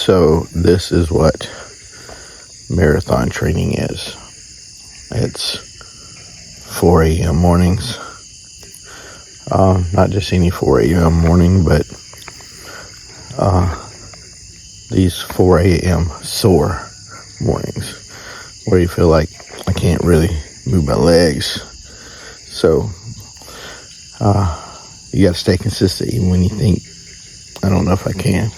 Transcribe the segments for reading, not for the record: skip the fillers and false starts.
So this is what marathon training is. It's 4 a.m. mornings. Not just any 4 a.m. morning, but these 4 a.m. sore mornings where you feel like I can't really move my legs. So you got to stay consistent even when you think, I don't know if I can,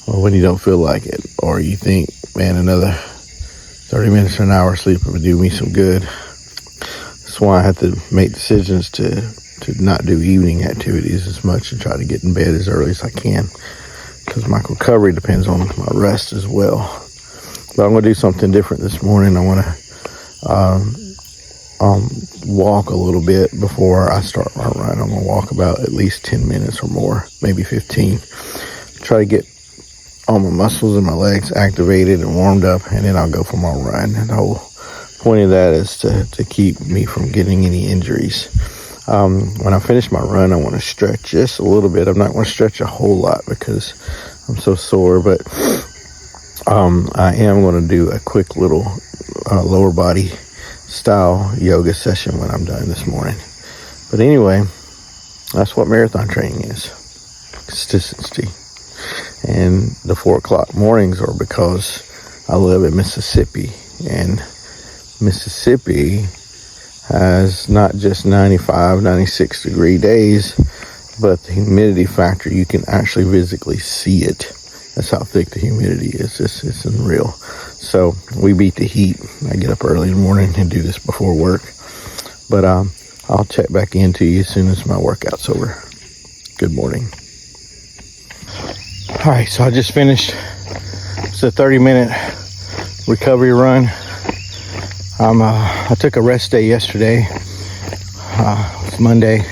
or when you don't feel like it, or you think, man, another 30 minutes or an hour of sleep would do me some good. That's why I have to make decisions to not do evening activities as much and try to get in bed as early as I can, because my recovery depends on my rest as well. But I'm going to do something different this morning. I want to walk a little bit before I start my run. I'm going to walk about at least 10 minutes or more, maybe 15. Try to get all my muscles in my legs activated and warmed up, and then I'll go for my run. And the whole point of that is to keep me from getting any injuries. When I finish my run, I want to stretch just a little bit. I'm not going to stretch a whole lot because I'm so sore, but I am going to do a quick little lower body style yoga session when I'm done this morning. But anyway, that's what marathon training is. Consistency. And the 4 o'clock mornings are because I live in Mississippi, and Mississippi has not just 95, 96 degree days, but the humidity factor, you can actually physically see it. That's how thick the humidity is. It's unreal. So we beat the heat. I get up early in the morning and do this before work. But I'll check back into you as soon as my workout's over. Good morning. All right, so I just finished. It's a 30-minute recovery run. I took a rest day yesterday. It's Monday,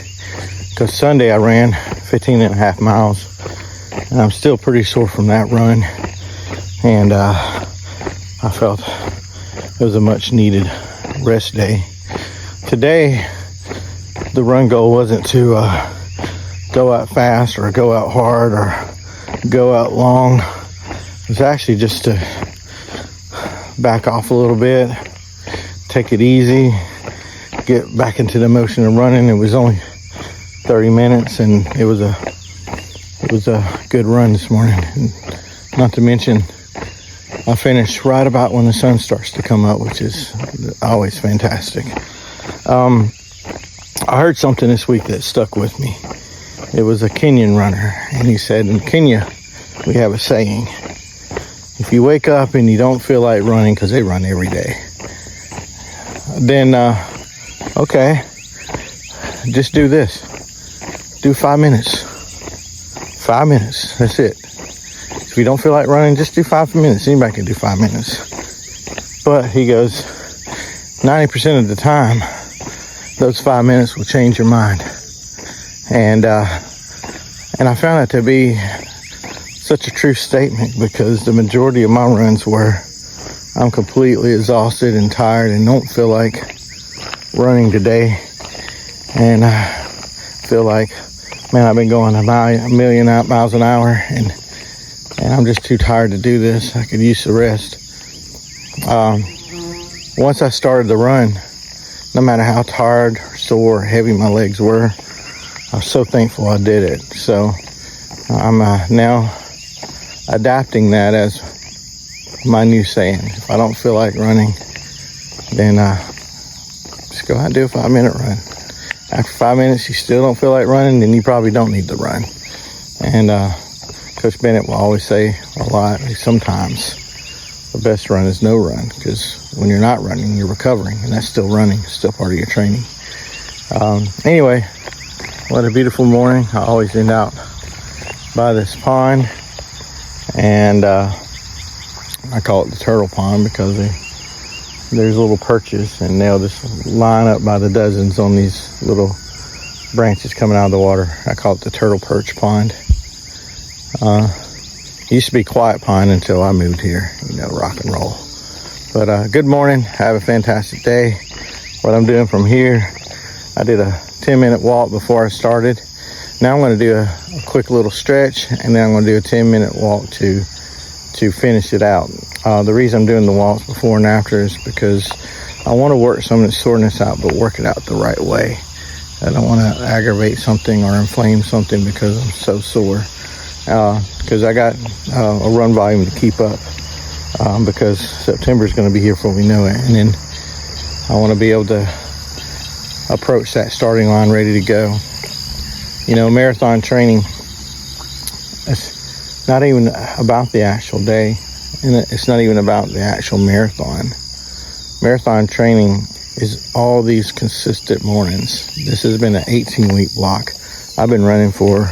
because Sunday I ran 15 and a half miles. And I'm still pretty sore from that run. And I felt it was a much needed rest day. Today, the run goal wasn't to go out fast or go out hard or go out long. It was actually just to back off a little bit, take it easy, get back into the motion of running. It was only 30 minutes, and it was a good run this morning. And not to mention, I finished right about when the sun starts to come up, which is always fantastic. I heard something this week that stuck with me. It was a Kenyan runner, and he said, in Kenya, we have a saying: if you wake up and you don't feel like running, because they run every day, then, okay, just do this. Do 5 minutes. 5 minutes, that's it. If you don't feel like running, just do 5 minutes. Anybody can do 5 minutes. But he goes, 90% of the time, those 5 minutes will change your mind. And I found that to be such a true statement, because the majority of my runs were I'm completely exhausted and tired and don't feel like running today. And I feel like, man, I've been going a million miles an hour, and I'm just too tired to do this. I could use the rest. Once I started the run, no matter how tired, or sore, or heavy my legs were, I was so thankful I did it. So I'm now adapting that as my new saying. If I don't feel like running, then just go out and do a 5 minute run. After 5 minutes you still don't feel like running, then you probably don't need to run. And Coach Bennett will always say a lot, sometimes the best run is no run, because when you're not running, you're recovering, and that's still running, still part of your training. Anyway, what a beautiful morning. I always end out by this pond, and I call it the turtle pond because there's little perches, and they'll just line up by the dozens on these little branches coming out of the water. I call it the turtle perch pond. It used to be quiet pond until I moved here, rock and roll. But good morning. Have a fantastic day. What I'm doing from here, I did a 10-minute walk before I started. Now I'm going to do a quick little stretch, and then I'm going to do a 10-minute walk to to finish it out. The reason I'm doing the walks before and after is because I want to work some of the soreness out, but work it out the right way. I don't want to aggravate something or inflame something because I'm so sore. Because I got a run volume to keep up, because September is going to be here before we know it. And then I want to be able to approach that starting line ready to go. You know, marathon training, it's not even about the actual day, and it's not even about the actual marathon. Marathon training is all these consistent mornings. This has been an 18-week block. I've been running for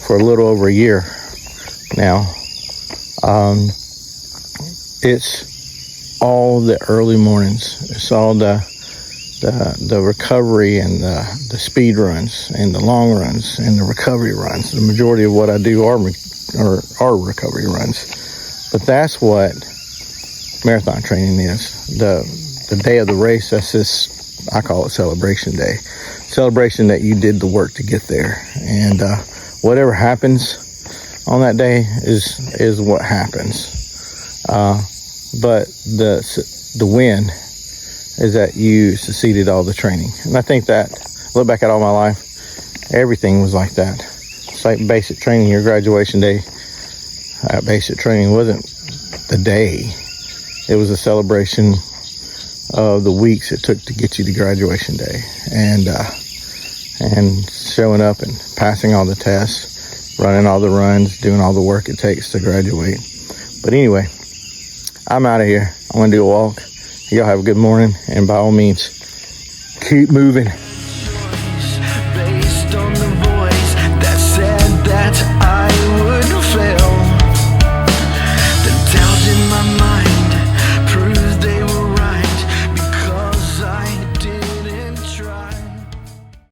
a little over a year now. It's all the early mornings. It's all the recovery and the speed runs and the long runs and the recovery runs. The majority of what I do are recovery runs. But that's what marathon training is. The day of the race, that's this, I call it celebration day. Celebration that you did the work to get there. And whatever happens on that day is what happens. But the win is that you succeeded all the training. And I think that, look back at all my life, everything was like that. It's like basic training, your graduation day. Basic training wasn't the day. It was a celebration of the weeks it took to get you to graduation day. And showing up and passing all the tests, running all the runs, doing all the work it takes to graduate. But anyway, I'm out of here. I'm going to do a walk. Y'all have a good morning, and by all means, keep moving.